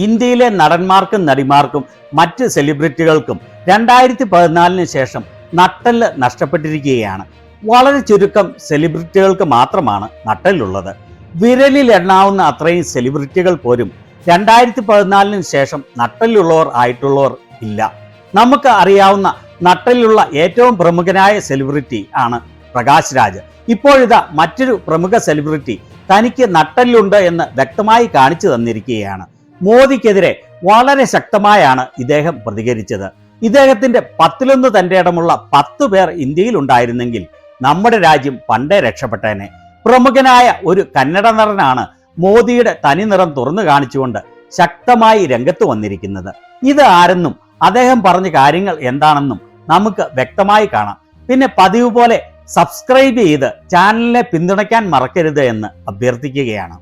ഇന്ത്യയിലെ നടന്മാർക്കും നടിമാർക്കും മറ്റ് സെലിബ്രിറ്റികൾക്കും 2014 ശേഷം നട്ടെല്ല് നഷ്ടപ്പെട്ടിരിക്കുകയാണ്. വളരെ ചുരുക്കം സെലിബ്രിറ്റികൾക്ക് മാത്രമാണ് നട്ടെല്ലുള്ളത്. വിരലിൽ എണ്ണാവുന്ന അത്രയും സെലിബ്രിറ്റികൾ പോലും 2014 ശേഷം നട്ടെല്ലുള്ളവർ ആയിട്ടുള്ളവർ ഇല്ല. നമുക്ക് അറിയാവുന്ന നട്ടെല്ലുള്ള ഏറ്റവും പ്രമുഖനായ സെലിബ്രിറ്റി ആണ് പ്രകാശ് രാജ്. ഇപ്പോഴിതാ മറ്റൊരു പ്രമുഖ സെലിബ്രിറ്റി തനിക്ക് നട്ടെല്ലുണ്ട് എന്ന് വ്യക്തമായി കാണിച്ചു തന്നിരിക്കുകയാണ്. മോദിക്കെതിരെ വളരെ ശക്തമായാണ് ഇദ്ദേഹം പ്രതികരിച്ചത്. ഇദ്ദേഹത്തിന്റെ 10ലൊന്ന് തന്റെ ഇടമുള്ള 10 പേർ ഇന്ത്യയിൽ ഉണ്ടായിരുന്നെങ്കിൽ നമ്മുടെ രാജ്യം പണ്ടേ രക്ഷപ്പെട്ടേനെ. പ്രമുഖനായ ഒരു കന്നഡ നടനാണ് മോദിയുടെ തനിനിറം തുറന്നു കാണിച്ചുകൊണ്ട് ശക്തമായി രംഗത്ത് വന്നിരിക്കുന്നത്. ഇത് ആരെന്നും അദ്ദേഹം പറഞ്ഞ കാര്യങ്ങൾ എന്താണെന്നും നമുക്ക് വ്യക്തമായി കാണാം. പിന്നെ പതിവ് പോലെ സബ്സ്ക്രൈബ് ചെയ്ത് ചാനലിനെ പിന്തുണയ്ക്കാൻ മറക്കരുത് എന്ന് അഭ്യർത്ഥിക്കുകയാണ്.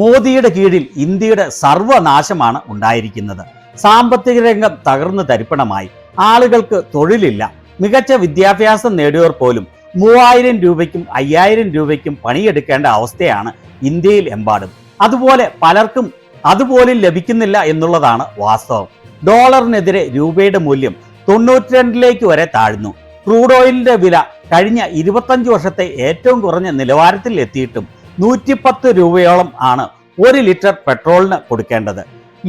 മോദിയുടെ കീഴിൽ ഇന്ത്യയുടെ സർവനാശമാണ് ഉണ്ടായിരിക്കുന്നത്. സാമ്പത്തിക രംഗം തകർന്നു തരിപ്പണമായി. ആളുകൾക്ക് തൊഴിലില്ല. മികച്ച വിദ്യാഭ്യാസം നേടിയവർ പോലും 3000 രൂപയ്ക്കും 5000 രൂപയ്ക്കും പണിയെടുക്കേണ്ട അവസ്ഥയാണ് ഇന്ത്യയിൽ എമ്പാടും. അതുപോലെ പലർക്കും അതുപോലും ലഭിക്കുന്നില്ല എന്നുള്ളതാണ് വാസ്തവം. ഡോളറിനെതിരെ രൂപയുടെ മൂല്യം 92 വരെ താഴ്ന്നു. ക്രൂഡ് ഓയിലിന്റെ വില കഴിഞ്ഞ 25 വർഷത്തെ ഏറ്റവും കുറഞ്ഞ നിലവാരത്തിൽ എത്തിയിട്ടും 110 രൂപയോളം ആണ് 1 ലിറ്റർ പെട്രോളിന് കൊടുക്കേണ്ടത്.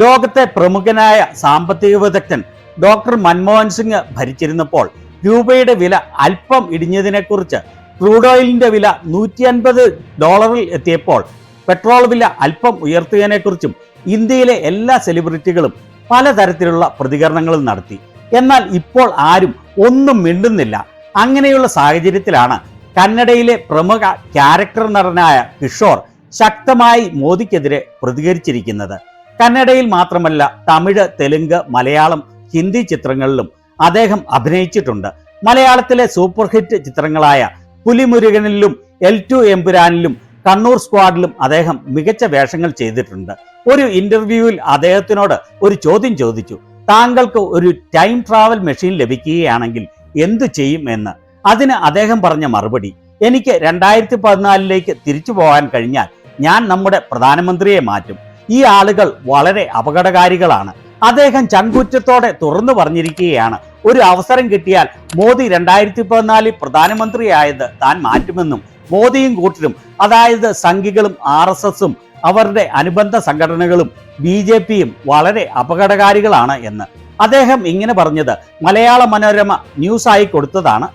ലോകത്തെ പ്രമുഖനായ സാമ്പത്തിക വിദഗ്ധൻ ഡോക്ടർ മൻമോഹൻ സിംഗ് ഭരിച്ചിരുന്നപ്പോൾ രൂപയുടെ വില അല്പം ഇടിഞ്ഞതിനെക്കുറിച്ച്, ക്രൂഡ് ഓയിലിന്റെ വില $150 എത്തിയപ്പോൾ പെട്രോൾ വില അല്പം ഉയർത്തിയതിനെക്കുറിച്ചും ഇന്ത്യയിലെ എല്ലാ സെലിബ്രിറ്റികളും പലതരത്തിലുള്ള പ്രതികരണങ്ങളും നടത്തി. എന്നാൽ ഇപ്പോൾ ആരും ഒന്നും മിണ്ടുന്നില്ല. അങ്ങനെയുള്ള സാഹചര്യത്തിലാണ് കന്നഡയിലെ പ്രമുഖ ക്യാരക്ടർ നടനായ കിഷോർ ശക്തമായി മോദിക്കെതിരെ പ്രതികരിച്ചിരിക്കുന്നത്. കന്നഡയിൽ മാത്രമല്ല, തമിഴ്, തെലുങ്ക്, മലയാളം, ഹിന്ദി ചിത്രങ്ങളിലും അദ്ദേഹം അഭിനയിച്ചിട്ടുണ്ട്. മലയാളത്തിലെ സൂപ്പർ ഹിറ്റ് ചിത്രങ്ങളായ പുലിമുരുകനിലും L2 എമ്പുരാനിലും കണ്ണൂർ സ്ക്വാഡിലും അദ്ദേഹം മികച്ച വേഷങ്ങൾ ചെയ്തിട്ടുണ്ട്. ഒരു ഇന്റർവ്യൂവിൽ അദ്ദേഹത്തിനോട് ഒരു ചോദ്യം ചോദിച്ചു, താങ്കൾക്ക് ഒരു ടൈം ട്രാവൽ മെഷീൻ ലഭിക്കുകയാണെങ്കിൽ എന്തു ചെയ്യും എന്ന്. അതിന് അദ്ദേഹം പറഞ്ഞ മറുപടി, എനിക്ക് 2014 തിരിച്ചു പോകാൻ കഴിഞ്ഞാൽ ഞാൻ നമ്മുടെ പ്രധാനമന്ത്രിയെ മാറ്റും. ഈ ആളുകൾ വളരെ അപകടകാരികളാണ്. അദ്ദേഹം ചങ്കൂറ്റത്തോടെ തുറന്നു പറഞ്ഞിരിക്കുകയാണ്, ഒരു അവസരം കിട്ടിയാൽ മോദി 2014 പ്രധാനമന്ത്രിയായത് താൻ മാറ്റുമെന്നും മോദിയും കൂട്ടരും, അതായത് സംഘികളും RSSും അവരുടെ അനുബന്ധ സംഘടനകളും BJPയും വളരെ അപകടകാരികളാണ് എന്ന്. അദ്ദേഹം ഇങ്ങനെ പറഞ്ഞത് മലയാള മനോരമ ന്യൂസായി കൊടുത്തതാണ്.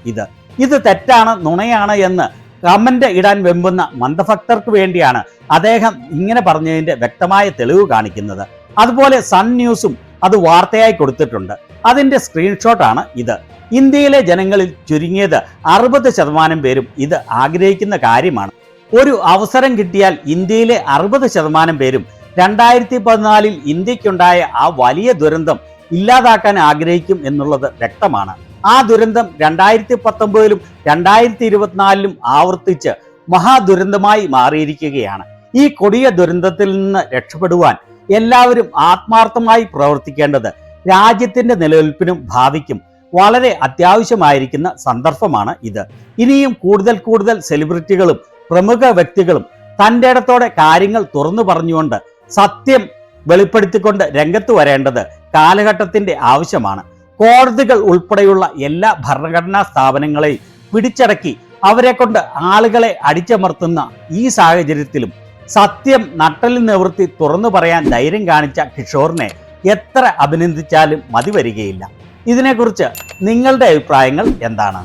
ഇത് തെറ്റാണ്, നുണയാണ് എന്ന് കമന്റ് ഇടാൻ വെമ്പുന്ന മന്ദഭക്തർക്ക് വേണ്ടിയാണ് അദ്ദേഹം ഇങ്ങനെ പറഞ്ഞതിന്റെ വ്യക്തമായ തെളിവ് കാണിക്കുന്നത്. അതുപോലെ സൺ ന്യൂസും അത് വാർത്തയായി കൊടുത്തിട്ടുണ്ട്. അതിന്റെ സ്ക്രീൻഷോട്ടാണ് ഇത്. ഇന്ത്യയിലെ ജനങ്ങളിൽ ചുരുങ്ങിയത് 60% പേരും ഇത് ആഗ്രഹിക്കുന്ന കാര്യമാണ്. ഒരു അവസരം കിട്ടിയാൽ ഇന്ത്യയിലെ 60% പേരും 2014 ഇന്ത്യക്കുണ്ടായ ആ വലിയ ദുരന്തം ഇല്ലാതാക്കാൻ ആഗ്രഹിക്കും എന്നുള്ളത് വ്യക്തമാണ്. ആ ദുരന്തം 2019 2024 ആവർത്തിച്ച് മഹാദുരന്തമായി മാറിയിരിക്കുകയാണ്. ഈ കൊടിയ ദുരന്തത്തിൽ നിന്ന് രക്ഷപ്പെടുവാൻ എല്ലാവരും ആത്മാർത്ഥമായി പ്രവർത്തിക്കേണ്ടത് രാജ്യത്തിന്റെ നിലനിൽപ്പിനും ഭാവിക്കും വളരെ അത്യാവശ്യമായിരിക്കുന്ന സന്ദർഭമാണ് ഇത്. ഇനിയും കൂടുതൽ സെലിബ്രിറ്റികളും പ്രമുഖ വ്യക്തികളും തൻ്റെ ഇടത്തോടെ കാര്യങ്ങൾ തുറന്നു പറഞ്ഞുകൊണ്ട് സത്യം വെളിപ്പെടുത്തിക്കൊണ്ട് രംഗത്ത് വരേണ്ടത് കാലഘട്ടത്തിന്റെ ആവശ്യമാണ്. കോടതികൾ ഉൾപ്പെടെയുള്ള എല്ലാ ഭരണഘടനാ സ്ഥാപനങ്ങളെയും പിടിച്ചടക്കി അവരെ കൊണ്ട് ആളുകളെ അടിച്ചമർത്തുന്ന ഈ സാഹചര്യത്തിലും സത്യം നട്ടെല്ല് നിവർത്തി തുറന്നു പറയാൻ ധൈര്യം കാണിച്ച കിഷോറിനെ എത്ര അഭിനന്ദിച്ചാലും മതി വരികയില്ല. ഇതിനെക്കുറിച്ച് നിങ്ങളുടെ അഭിപ്രായങ്ങൾ എന്താണ്?